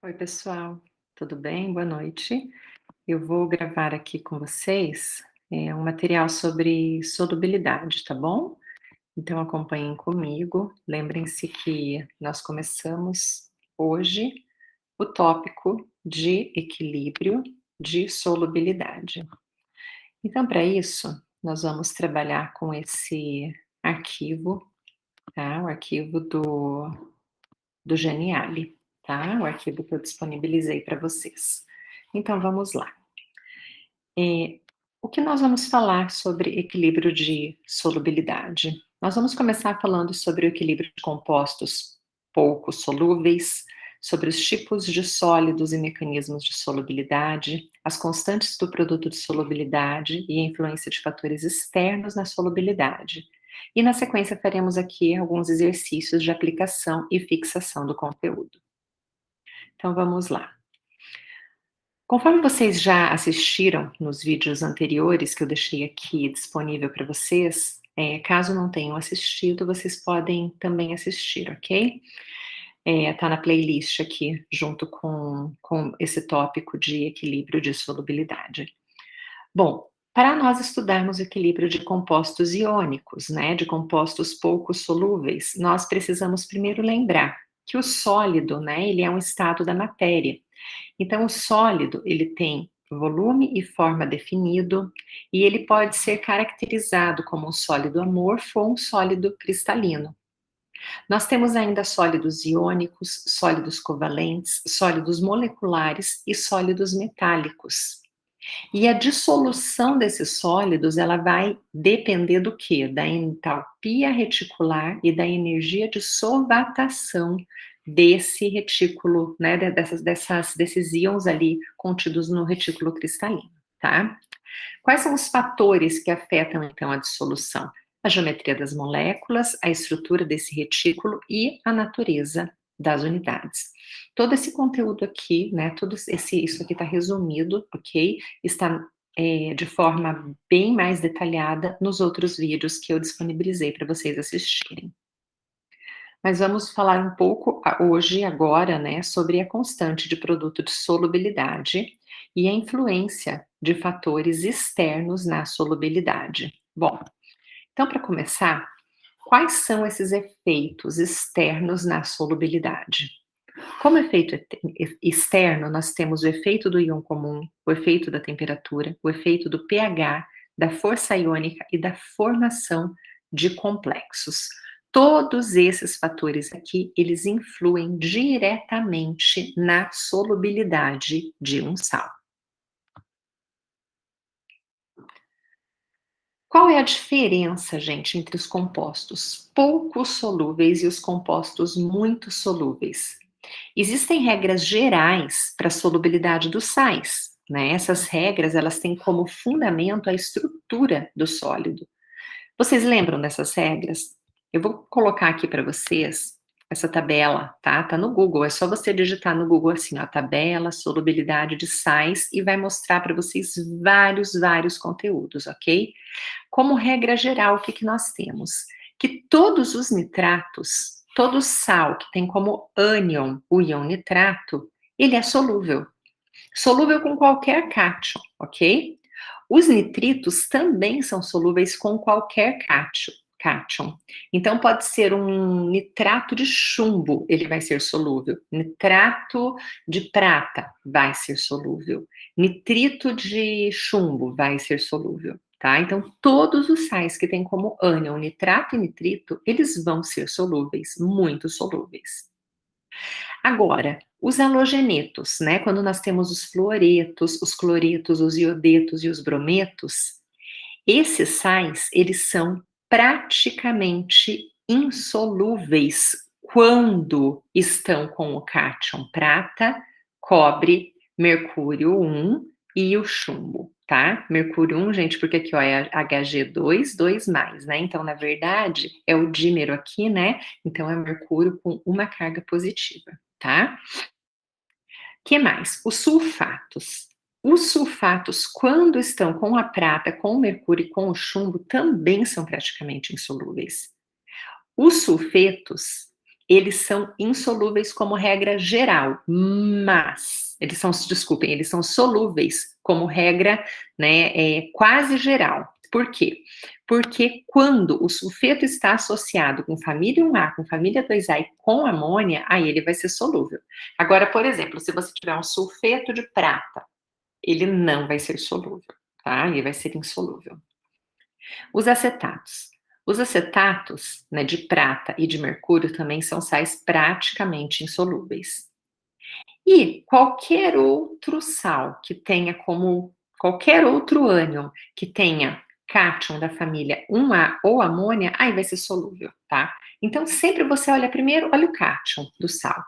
Oi, pessoal, tudo bem? Boa noite. Eu vou gravar aqui com vocês um material sobre solubilidade, tá bom? Então acompanhem comigo. Lembrem-se que nós começamos hoje o tópico de equilíbrio de solubilidade. Então, para isso, nós vamos trabalhar com esse arquivo, tá? O arquivo do Geniali, tá? O arquivo que eu disponibilizei para vocês. Então vamos lá. O que nós vamos falar sobre equilíbrio de solubilidade? Nós vamos começar falando sobre o equilíbrio de compostos pouco solúveis, sobre os tipos de sólidos e mecanismos de solubilidade, as constantes do produto de solubilidade e a influência de fatores externos na solubilidade. E na sequência faremos aqui alguns exercícios de aplicação e fixação do conteúdo. Então vamos lá. Conforme vocês já assistiram nos vídeos anteriores que eu deixei aqui disponível para vocês, caso não tenham assistido, vocês podem também assistir, ok? Tá na playlist aqui, junto com esse tópico de equilíbrio de solubilidade. Bom, para nós estudarmos o equilíbrio de compostos iônicos, né, de compostos pouco solúveis, nós precisamos primeiro lembrar que o sólido, né, ele é um estado da matéria. Então, o sólido, ele tem volume e forma definido, e ele pode ser caracterizado como um sólido amorfo ou um sólido cristalino. Nós temos ainda sólidos iônicos, sólidos covalentes, sólidos moleculares e sólidos metálicos. E a dissolução desses sólidos, ela vai depender do quê? Da entalpia reticular e da energia de solvatação desse retículo, né, desses íons ali contidos no retículo cristalino, tá? Quais são os fatores que afetam, então, a dissolução? A geometria das moléculas, a estrutura desse retículo e a natureza das unidades. Todo esse conteúdo aqui, né, isso aqui está resumido, ok? Está de forma bem mais detalhada nos outros vídeos que eu disponibilizei para vocês assistirem. Mas vamos falar um pouco hoje, agora, né, sobre a constante de produto de solubilidade e a influência de fatores externos na solubilidade. Bom, então, para começar, quais são esses efeitos externos na solubilidade? Como efeito externo, nós temos o efeito do íon comum, o efeito da temperatura, o efeito do pH, da força iônica e da formação de complexos. Todos esses fatores aqui, eles influem diretamente na solubilidade de um sal. Qual é a diferença, gente, entre os compostos pouco solúveis e os compostos muito solúveis? Existem regras gerais para a solubilidade dos sais, né? Essas regras, elas têm como fundamento a estrutura do sólido. Vocês lembram dessas regras? Eu vou colocar aqui para vocês essa tabela, tá? Tá no Google, é só você digitar no Google assim, ó, tabela, solubilidade de sais e vai mostrar para vocês vários conteúdos, ok? Como regra geral, o que que nós temos? Que todos os nitratos, todo sal que tem como ânion o íon nitrato, ele é solúvel. Solúvel com qualquer cátion, ok? Os nitritos também são solúveis com qualquer cátion. Então, pode ser um nitrato de chumbo, ele vai ser solúvel. Nitrato de prata vai ser solúvel. Nitrito de chumbo vai ser solúvel, tá? Então, todos os sais que têm como ânion nitrato e nitrito, eles vão ser solúveis, muito solúveis. Agora, os halogenetos, né? Quando nós temos os fluoretos, os cloretos, os iodetos e os brometos, esses sais, eles são praticamente insolúveis quando estão com o cátion prata, cobre, mercúrio 1 e o chumbo, tá? Mercúrio 1, gente, porque aqui ó, é Hg2, 2 mais, né? Então, na verdade, é o dímero aqui, né? Então, é mercúrio com uma carga positiva, tá? Que mais? Os sulfatos. Os sulfatos, quando estão com a prata, com o mercúrio e com o chumbo, também são praticamente insolúveis. Os sulfetos, eles são insolúveis como regra geral, mas eles são solúveis como regra, né, quase geral. Por quê? Porque quando o sulfeto está associado com família 1A, com família 2A e com amônia, aí ele vai ser solúvel. Agora, por exemplo, se você tiver um sulfeto de prata, ele não vai ser solúvel, tá? Ele vai ser insolúvel. Os acetatos. Os acetatos, né, de prata e de mercúrio também são sais praticamente insolúveis. E qualquer outro sal que tenha como qualquer outro ânion que tenha cátion da família 1A ou amônia, aí vai ser solúvel, tá? Então sempre você olha primeiro, olha o cátion do sal.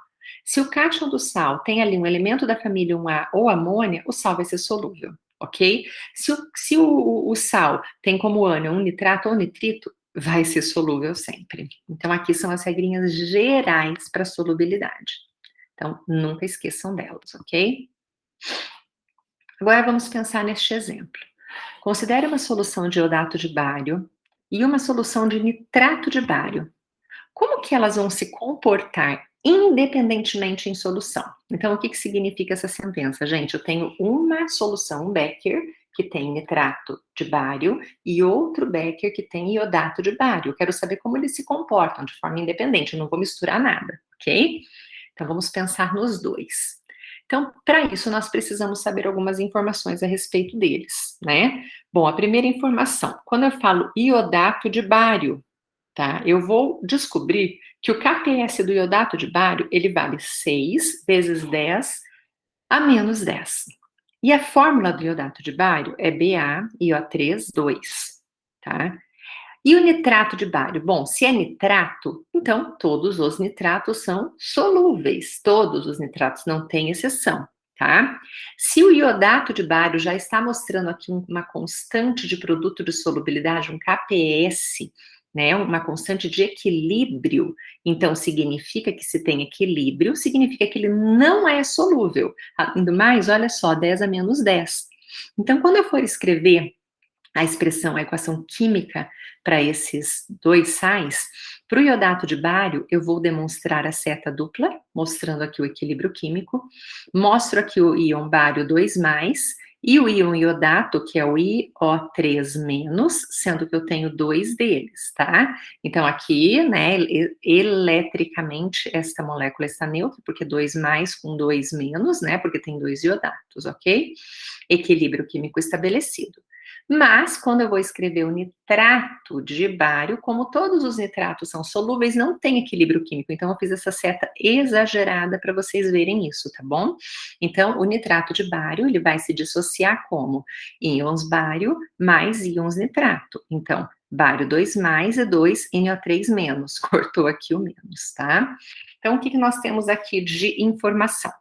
Se o cátion do sal tem ali um elemento da família 1A ou amônia, o sal vai ser solúvel, ok? Se o sal tem como ânion um nitrato ou nitrito, vai ser solúvel sempre. Então aqui são as regrinhas gerais para solubilidade. Então, nunca esqueçam delas, ok? Agora vamos pensar neste exemplo. Considere uma solução de iodato de bário e uma solução de nitrato de bário. Como que elas vão se comportar independentemente em solução? Então, o que significa essa sentença? Gente, eu tenho uma solução, um Becker, que tem nitrato de bário e outro Becker que tem iodato de bário. Eu quero saber como eles se comportam de forma independente, eu não vou misturar nada, ok? Então, vamos pensar nos dois. Então, para isso, nós precisamos saber algumas informações a respeito deles, né? Bom, a primeira informação, quando eu falo iodato de bário, tá? Eu vou descobrir que o KPS do iodato de bário, ele vale 6 vezes 10 a menos 10. E a fórmula do iodato de bário é BaIO3, 2, tá? E o nitrato de bário? Bom, se é nitrato, então todos os nitratos são solúveis. Todos os nitratos, não tem exceção, tá? Se o iodato de bário já está mostrando aqui uma constante de produto de solubilidade, um KPS, né, uma constante de equilíbrio, então significa que se tem equilíbrio, significa que ele não é solúvel. Além mais, olha só, 10 a menos 10. Então, quando eu for escrever a expressão, a equação química para esses dois sais, para o iodato de bário, eu vou demonstrar a seta dupla, mostrando aqui o equilíbrio químico, mostro aqui o íon bário 2+, e o íon iodato, que é o IO3-, sendo que eu tenho 2 deles, tá? Então, aqui, né, eletricamente, esta molécula está neutra, porque 2+ com 2-, né, porque tem 2 iodatos, ok? Equilíbrio químico estabelecido. Mas, quando eu vou escrever o nitrato de bário, como todos os nitratos são solúveis, não tem equilíbrio químico. Então, eu fiz essa seta exagerada para vocês verem isso, tá bom? Então, o nitrato de bário, ele vai se dissociar como íons bário mais íons nitrato. Então, bário 2+ e 2NO3-. Cortou aqui o menos, tá? Então, o que nós temos aqui de informação?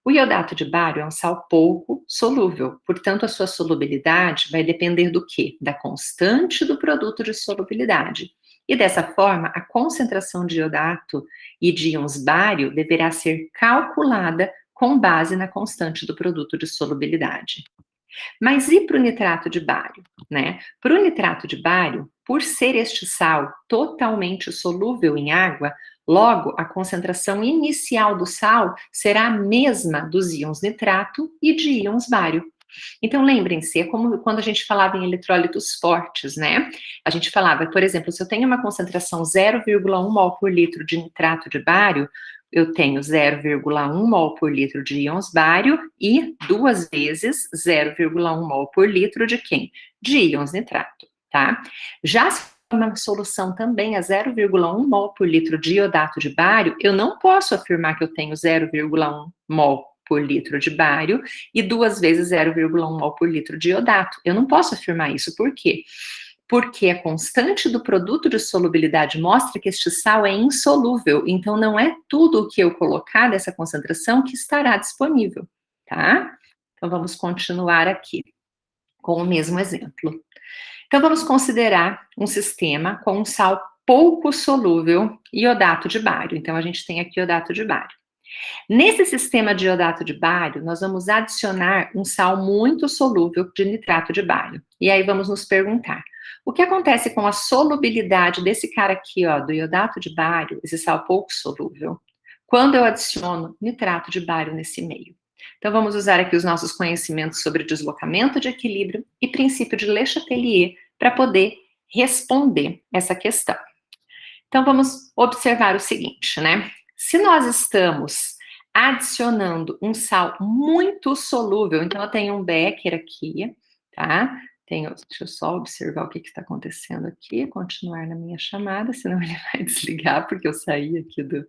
O iodato de bário é um sal pouco solúvel, portanto, a sua solubilidade vai depender do quê? Da constante do produto de solubilidade. E dessa forma, a concentração de iodato e de íons bário deverá ser calculada com base na constante do produto de solubilidade. Mas e para o nitrato de bário, né? Para o nitrato de bário, por ser este sal totalmente solúvel em água, logo a concentração inicial do sal será a mesma dos íons nitrato e de íons bário. Então, lembrem-se, é como quando a gente falava em eletrólitos fortes, né? A gente falava, por exemplo, se eu tenho uma concentração 0,1 mol por litro de nitrato de bário, eu tenho 0,1 mol por litro de íons bário e 2 vezes 0,1 mol por litro de quem? De íons nitrato, tá? Já se uma solução também a 0,1 mol por litro de iodato de bário, eu não posso afirmar que eu tenho 0,1 mol por litro de bário e 2 vezes 0,1 mol por litro de iodato. Eu não posso afirmar isso, por quê? Porque a constante do produto de solubilidade mostra que este sal é insolúvel, então não é tudo o que eu colocar dessa concentração que estará disponível, tá? Então vamos continuar aqui com o mesmo exemplo. Então vamos considerar um sistema com um sal pouco solúvel, iodato de bário. Então a gente tem aqui iodato de bário. Nesse sistema de iodato de bário, nós vamos adicionar um sal muito solúvel de nitrato de bário. E aí vamos nos perguntar, o que acontece com a solubilidade desse cara aqui, ó, do iodato de bário, esse sal pouco solúvel, quando eu adiciono nitrato de bário nesse meio? Então vamos usar aqui os nossos conhecimentos sobre deslocamento de equilíbrio e princípio de Le Chatelier para poder responder essa questão. Então vamos observar o seguinte, né? Se nós estamos adicionando um sal muito solúvel, então eu tenho um becker aqui, tá? Deixa eu só observar o que está acontecendo aqui, continuar na minha chamada, senão ele vai desligar, porque eu saí aqui do,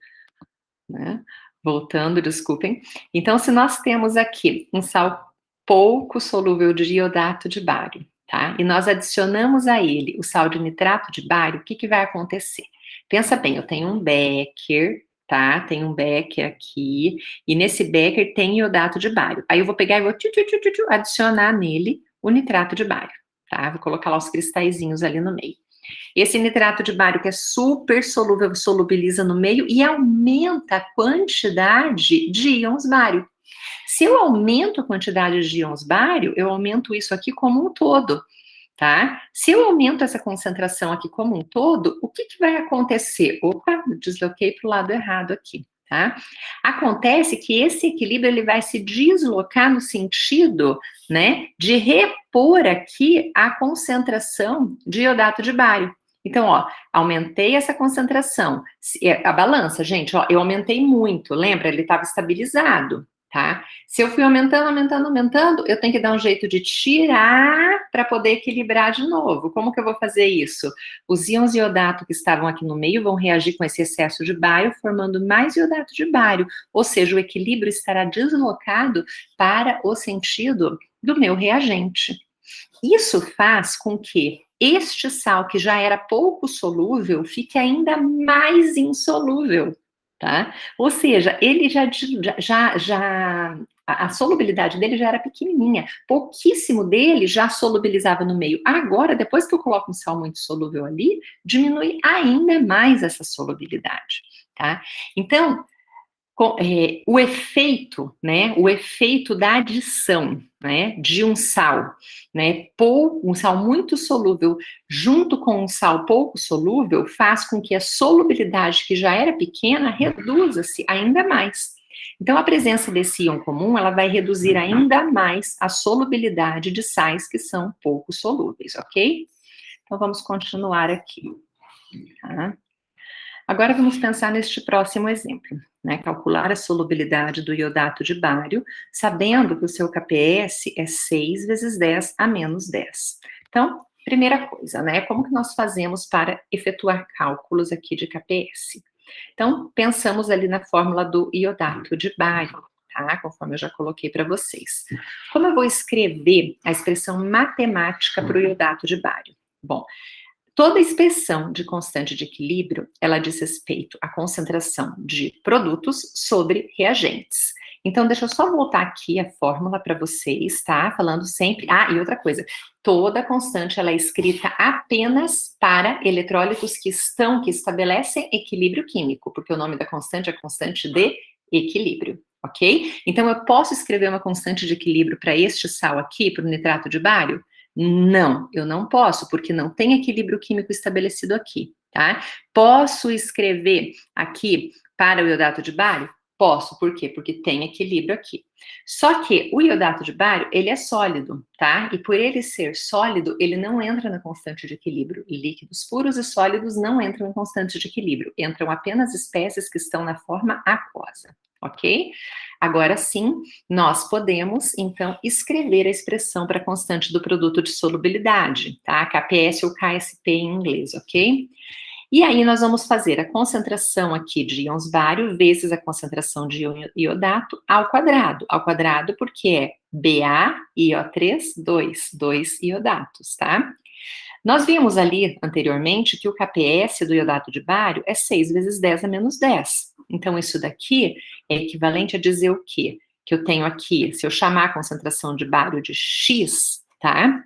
né? Voltando, desculpem. Então, se nós temos aqui um sal pouco solúvel de iodato de bário, tá? E nós adicionamos a ele o sal de nitrato de bário, o que que vai acontecer? Pensa bem, eu tenho um becker, tá? Tem um becker aqui, e nesse becker tem iodato de bário. Aí eu vou pegar e vou adicionar nele o nitrato de bário, tá? Vou colocar lá os cristalzinhos ali no meio. Esse nitrato de bário que é super solúvel, solubiliza no meio e aumenta a quantidade de íons bário. Se eu aumento a quantidade de íons bário, eu aumento isso aqui como um todo, tá? Se eu aumento essa concentração aqui como um todo, o que que vai acontecer? Opa, desloquei para o lado errado aqui, tá? Acontece que esse equilíbrio ele vai se deslocar no sentido, né, de repor aqui a concentração de iodato de bário. Então, ó, aumentei essa concentração. A balança, gente, ó, eu aumentei muito, lembra? Ele estava estabilizado, tá? Se eu fui aumentando, eu tenho que dar um jeito de tirar para poder equilibrar de novo. Como que eu vou fazer isso? Os íons iodato que estavam aqui no meio vão reagir com esse excesso de bário, formando mais iodato de bário, ou seja, o equilíbrio estará deslocado para o sentido do meu reagente. Isso faz com que este sal, que já era pouco solúvel, fique ainda mais insolúvel, tá? Ou seja, ele a solubilidade dele já era pequenininha, pouquíssimo dele já solubilizava no meio. Agora, depois que eu coloco um sal muito solúvel ali, diminui ainda mais essa solubilidade, tá? Então, o efeito, né, o efeito da adição, né, de um sal, né, um sal muito solúvel junto com um sal pouco solúvel faz com que a solubilidade que já era pequena reduza-se ainda mais. Então, a presença desse íon comum, ela vai reduzir ainda mais a solubilidade de sais que são pouco solúveis, ok? Então, vamos continuar aqui, tá? Agora vamos pensar neste próximo exemplo, né? Calcular a solubilidade do iodato de bário, sabendo que o seu KPS é 6 vezes 10 a menos 10. Então, primeira coisa, né? Como que nós fazemos para efetuar cálculos aqui de KPS? Então, pensamos ali na fórmula do iodato de bário, tá? Conforme eu já coloquei para vocês. Como eu vou escrever a expressão matemática para o iodato de bário? Bom, toda expressão de constante de equilíbrio, ela diz respeito à concentração de produtos sobre reagentes. Então, deixa eu só voltar aqui a fórmula para vocês, tá? Falando sempre... Ah, e outra coisa, toda constante, ela é escrita apenas para eletrólitos que estabelecem equilíbrio químico, porque o nome da constante é constante de equilíbrio, ok? Então, eu posso escrever uma constante de equilíbrio para este sal aqui, para o nitrato de bário? Não, eu não posso, porque não tem equilíbrio químico estabelecido aqui, tá? Posso escrever aqui para o iodato de bário? Posso, por quê? Porque tem equilíbrio aqui. Só que o iodato de bário, ele é sólido, tá? E por ele ser sólido, ele não entra na constante de equilíbrio. Líquidos puros e sólidos não entram em constante de equilíbrio. Entram apenas espécies que estão na forma aquosa, ok? Agora sim, nós podemos, então, escrever a expressão para a constante do produto de solubilidade, tá? KPS ou KSP em inglês, ok? E aí nós vamos fazer a concentração aqui de íons bário vezes a concentração de iodato ao quadrado porque é BaIO3, 2 iodatos, tá? Nós vimos ali anteriormente que o KPS do iodato de bário é 6 vezes 10 a menos 10. Então, isso daqui é equivalente a dizer o quê? Que eu tenho aqui, se eu chamar a concentração de bário de X, tá?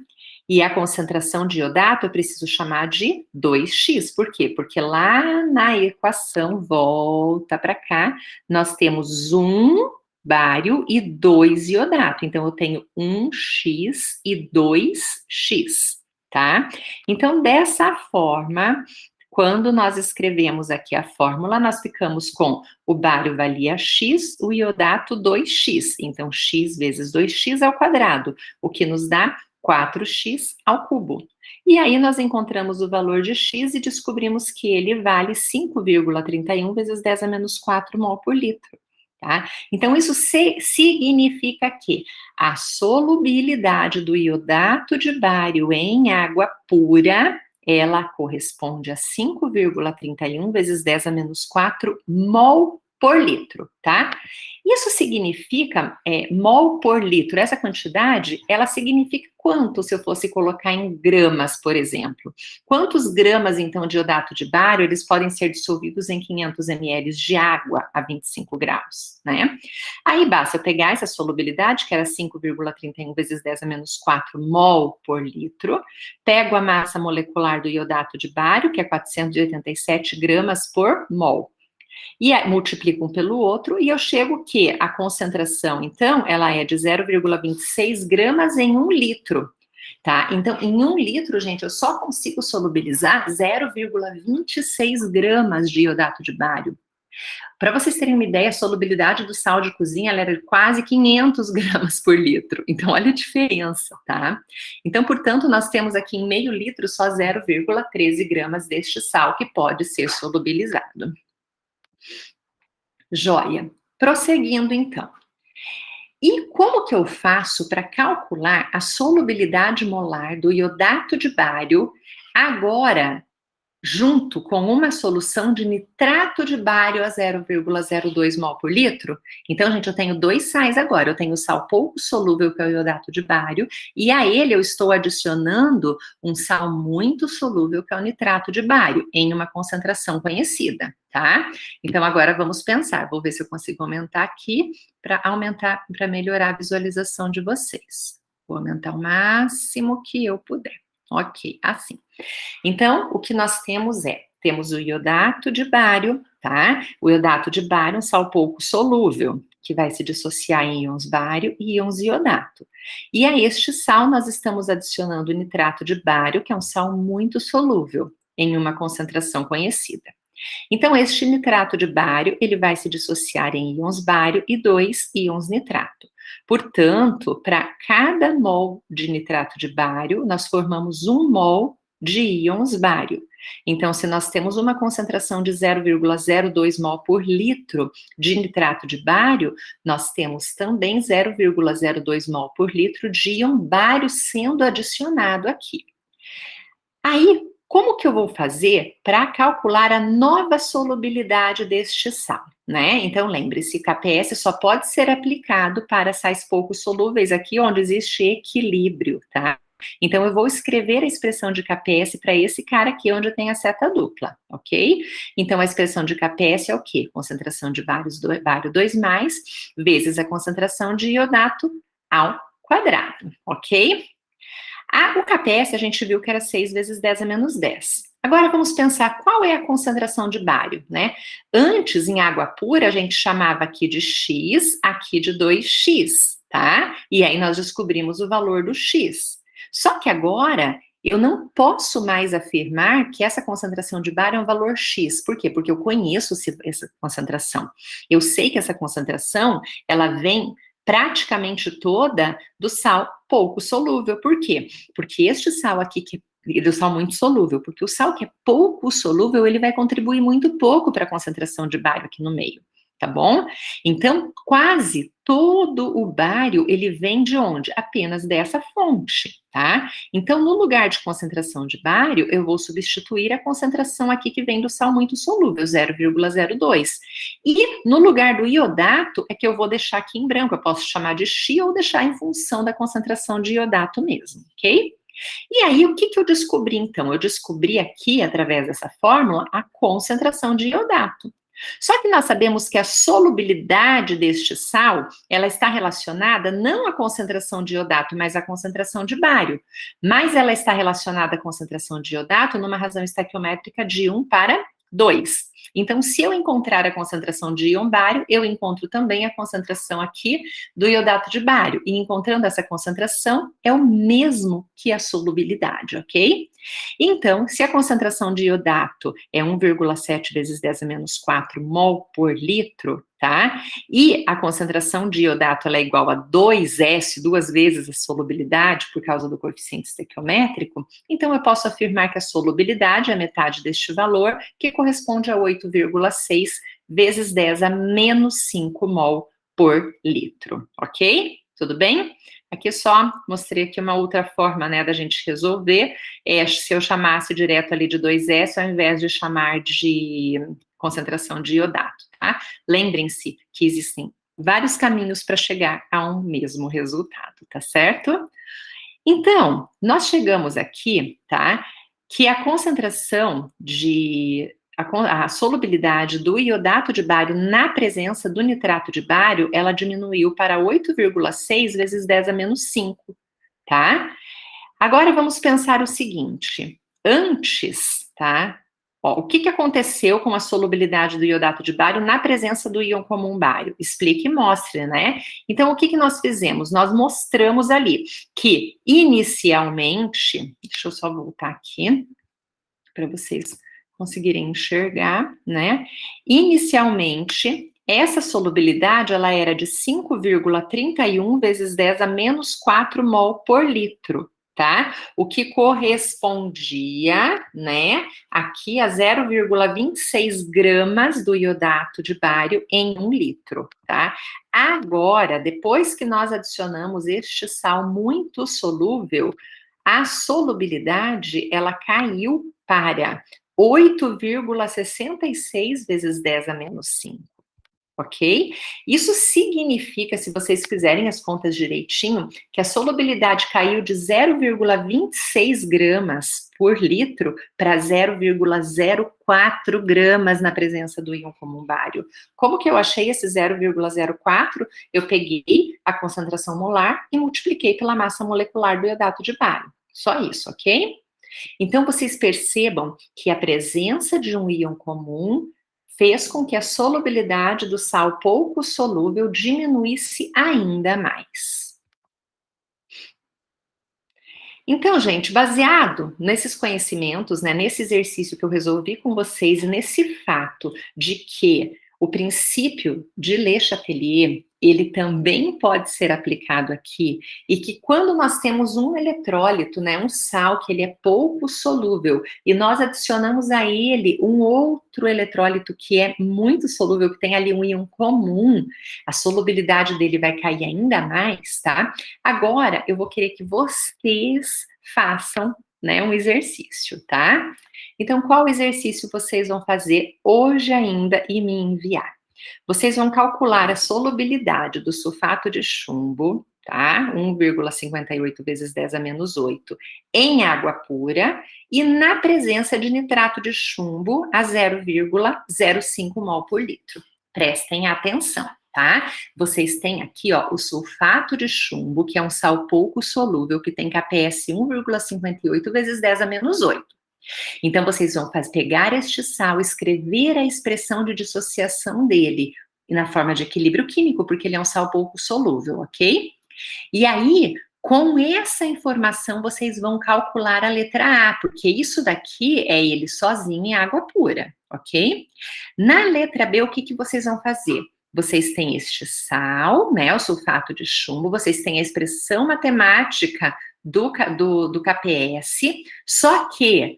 E a concentração de iodato eu preciso chamar de 2x. Por quê? Porque lá na equação, volta para cá, nós temos 1 bário e 2 iodato. Então, eu tenho 1x e 2x, tá? Então, dessa forma, quando nós escrevemos aqui a fórmula, nós ficamos com o bário valia x, o iodato 2x. Então, x vezes 2x ao quadrado, o que nos dá 4x ao cubo. E aí nós encontramos o valor de x e descobrimos que ele vale 5,31 vezes 10 a menos 4 mol por litro. Tá? Então, isso significa que a solubilidade do iodato de bário em água pura, ela corresponde a 5,31 vezes 10 a menos 4 mol por litro, tá? Isso significa mol por litro. Essa quantidade, ela significa quanto se eu fosse colocar em gramas, por exemplo? Quantos gramas, então, de iodato de bário, eles podem ser dissolvidos em 500 ml de água a 25 graus, né? Aí basta eu pegar essa solubilidade, que era 5,31 vezes 10 a menos 4 mol por litro, pego a massa molecular do iodato de bário, que é 487 gramas por mol, e multiplico um pelo outro, e eu chego que a concentração, então, ela é de 0,26 gramas em 1 litro, tá? Então, em 1 litro, gente, eu só consigo solubilizar 0,26 gramas de iodato de bário. Para vocês terem uma ideia, a solubilidade do sal de cozinha, ela era de quase 500 gramas por litro. Então, olha a diferença, tá? Então, portanto, nós temos aqui em meio litro só 0,13 gramas deste sal que pode ser solubilizado. Joia. Prosseguindo, então. E como que eu faço para calcular a solubilidade molar do iodato de bário agora, junto com uma solução de nitrato de bário a 0,02 mol por litro? Então, gente, eu tenho 2 sais agora. Eu tenho o sal pouco solúvel, que é o iodato de bário, e a ele eu estou adicionando um sal muito solúvel, que é o nitrato de bário, em uma concentração conhecida, tá? Então, agora vamos pensar. Vou ver se eu consigo aumentar aqui para melhorar a visualização de vocês. Vou aumentar o máximo que eu puder. Ok, assim. Então, o que nós temos o iodato de bário, tá? O iodato de bário é um sal pouco solúvel, que vai se dissociar em íons bário e íons iodato. E a este sal nós estamos adicionando o nitrato de bário, que é um sal muito solúvel, em uma concentração conhecida. Então, este nitrato de bário, ele vai se dissociar em íons bário e 2 íons nitrato. Portanto, para cada mol de nitrato de bário, nós formamos 1 mol de íons bário. Então, se nós temos uma concentração de 0,02 mol por litro de nitrato de bário, nós temos também 0,02 mol por litro de íon bário sendo adicionado aqui. Aí, como que eu vou fazer para calcular a nova solubilidade deste sal, né? Então, lembre-se, KPS só pode ser aplicado para sais pouco solúveis aqui onde existe equilíbrio, tá? Então, eu vou escrever a expressão de KPS para esse cara aqui, onde tem a seta dupla, ok? Então, a expressão de KPS é o quê? Concentração de bário 2+, vezes a concentração de iodato ao quadrado, ok? O KPS a gente viu que era 6 vezes 10 a menos 10. Agora vamos pensar qual é a concentração de bário, né? Antes, em água pura, a gente chamava aqui de X, aqui de 2x, tá? E aí nós descobrimos o valor do X. Só que agora, eu não posso mais afirmar que essa concentração de bário é um valor X. Por quê? Porque eu conheço essa concentração. Eu sei que essa concentração, ela vem praticamente toda do sal pouco solúvel. Por quê? Porque este sal aqui, que é do sal muito solúvel, porque o sal que é pouco solúvel, ele vai contribuir muito pouco para a concentração de bário aqui no meio, tá bom? Então, quase todo o bário, ele vem de onde? Apenas dessa fonte, tá? Então, no lugar de concentração de bário, eu vou substituir a concentração aqui que vem do sal muito solúvel, 0,02. E no lugar do iodato, é que eu vou deixar aqui em branco, eu posso chamar de Xi ou deixar em função da concentração de iodato mesmo, ok? E aí, o que eu descobri, então? Eu descobri aqui, através dessa fórmula, a concentração de iodato. Só que nós sabemos que a solubilidade deste sal, ela está relacionada não à concentração de iodato, mas à concentração de bário. Mas ela está relacionada à concentração de iodato numa razão estequiométrica de 1:2. Então, se eu encontrar a concentração de íon bário, eu encontro também a concentração aqui do iodato de bário. E encontrando essa concentração, é o mesmo que a solubilidade, ok? Então, se a concentração de iodato é 1,7 vezes 10 a menos 4 mol por litro, tá? E a concentração de iodato ela é igual a 2S, duas vezes a solubilidade, por causa do coeficiente estequiométrico, então eu posso afirmar que a solubilidade é metade deste valor, que corresponde a 8,6 vezes 10 a menos 5 mol por litro, ok? Tudo bem? Aqui só mostrei aqui uma outra forma, né, da gente resolver, se eu chamasse direto ali de 2S, ao invés de chamar de concentração de iodato, tá? Lembrem-se que existem vários caminhos para chegar a um mesmo resultado, tá certo? Então, nós chegamos aqui, tá, que a concentração a solubilidade do iodato de bário na presença do nitrato de bário, ela diminuiu para 8,6 vezes 10 a menos 5, tá? Agora vamos pensar o seguinte, antes, tá? Ó, o que aconteceu com a solubilidade do iodato de bário na presença do íon comum bário? Explique e mostre, né? Então, o que nós fizemos? Nós mostramos ali que, inicialmente, deixa eu só voltar aqui, para vocês conseguirem enxergar, né? Inicialmente, essa solubilidade, ela era de 5,31 vezes 10 a menos 4 mol por litro, tá? O que correspondia, né, aqui a 0,26 gramas do iodato de bário em 1 litro, tá? Agora, depois que nós adicionamos este sal muito solúvel, a solubilidade, ela caiu para 8,66 vezes 10 a menos 5, ok? Isso significa, se vocês fizerem as contas direitinho, que a solubilidade caiu de 0,26 gramas por litro para 0,04 gramas na presença do íon comum bário. Como que eu achei esse 0,04? Eu peguei a concentração molar e multipliquei pela massa molecular do iodato de bário. Só isso, ok? Então, vocês percebam que a presença de um íon comum fez com que a solubilidade do sal pouco solúvel diminuísse ainda mais. Então, gente, baseado nesses conhecimentos, né, nesse exercício que eu resolvi com vocês e nesse fato de que o princípio de Le Chatelier, ele também pode ser aplicado aqui, e que quando nós temos um eletrólito, né, um sal que ele é pouco solúvel, e nós adicionamos a ele um outro eletrólito que é muito solúvel, que tem ali um íon comum, a solubilidade dele vai cair ainda mais, tá? Agora, eu vou querer que vocês façam, né, um exercício, tá? Então, qual exercício vocês vão fazer hoje ainda e me enviar? Vocês vão calcular a solubilidade do sulfato de chumbo, tá? 1,58 vezes 10 a menos 8 em água pura e na presença de nitrato de chumbo a 0,05 mol por litro. Prestem atenção, tá? Vocês têm aqui, ó, o sulfato de chumbo, que é um sal pouco solúvel, que tem KPS 1,58 vezes 10 a menos 8. Então, vocês vão pegar este sal, escrever a expressão de dissociação dele na forma de equilíbrio químico, porque ele é um sal pouco solúvel, ok? E aí, com essa informação, vocês vão calcular a letra A, porque isso daqui é ele sozinho em água pura, ok? Na letra B, o que vocês vão fazer? Vocês têm este sal, né, o sulfato de chumbo, vocês têm a expressão matemática do KPS, só que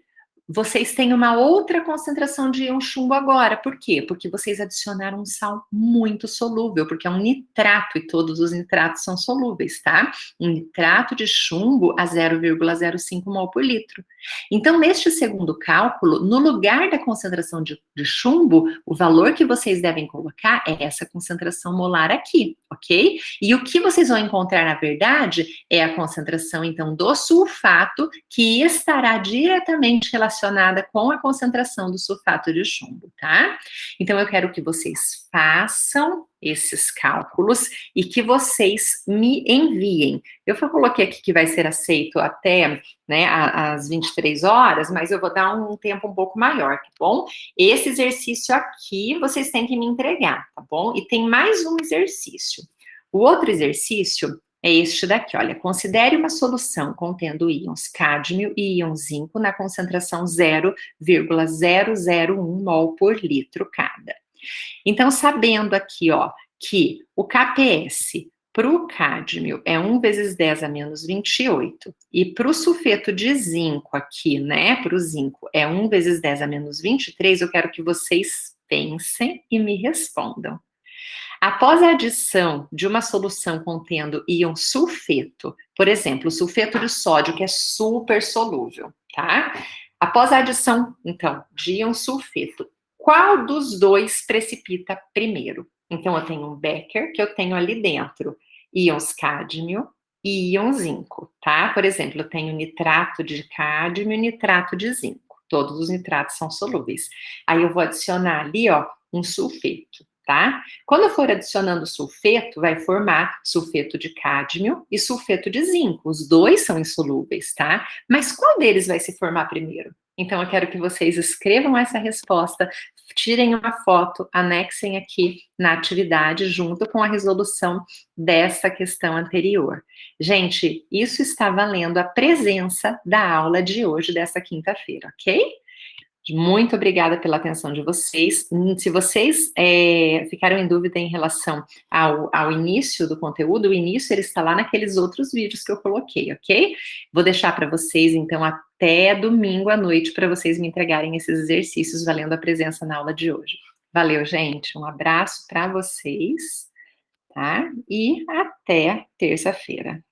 vocês têm uma outra concentração de íon chumbo agora. Por quê? Porque vocês adicionaram um sal muito solúvel, porque é um nitrato e todos os nitratos são solúveis, tá? Um nitrato de chumbo a 0,05 mol por litro. Então, neste segundo cálculo, no lugar da concentração de chumbo, o valor que vocês devem colocar é essa concentração molar aqui, ok? E o que vocês vão encontrar, na verdade, é a concentração, então, do sulfato, que estará diretamente relacionada com a concentração do sulfato de chumbo, tá? Então, eu quero que vocês façam esses cálculos e que vocês me enviem. Eu coloquei aqui que vai ser aceito até, né, às 23 horas, mas eu vou dar um tempo um pouco maior, tá bom? Esse exercício aqui vocês têm que me entregar, tá bom? E tem mais um exercício. O outro exercício é este daqui, olha. Considere uma solução contendo íons cádmio e íon zinco na concentração 0,001 mol por litro cada. Então, sabendo aqui, ó, que o KPS para o cádmio é 1 vezes 10 a menos 28, e para o sulfeto de zinco aqui, né, para o zinco, é 1 vezes 10 a menos 23, eu quero que vocês pensem e me respondam. Após a adição de uma solução contendo íon sulfeto, por exemplo, o sulfeto de sódio, que é super solúvel, tá? Após a adição, então, de íon sulfeto, qual dos dois precipita primeiro? Então, eu tenho um becker que eu tenho ali dentro íons cádmio e íon zinco, tá? Por exemplo, eu tenho nitrato de cádmio e nitrato de zinco. Todos os nitratos são solúveis. Aí eu vou adicionar ali, ó, um sulfeto, tá? Quando eu for adicionando sulfeto, vai formar sulfeto de cádmio e sulfeto de zinco. Os dois são insolúveis, tá? Mas qual deles vai se formar primeiro? Então, eu quero que vocês escrevam essa resposta, tirem uma foto, anexem aqui na atividade, junto com a resolução dessa questão anterior. Gente, isso está valendo a presença da aula de hoje, dessa quinta-feira, ok? Muito obrigada pela atenção de vocês. Se vocês ficaram em dúvida em relação ao início do conteúdo, o início ele está lá naqueles outros vídeos que eu coloquei, ok? Vou deixar para vocês, então, até domingo à noite, para vocês me entregarem esses exercícios valendo a presença na aula de hoje. Valeu, gente. Um abraço para vocês, tá? E até terça-feira.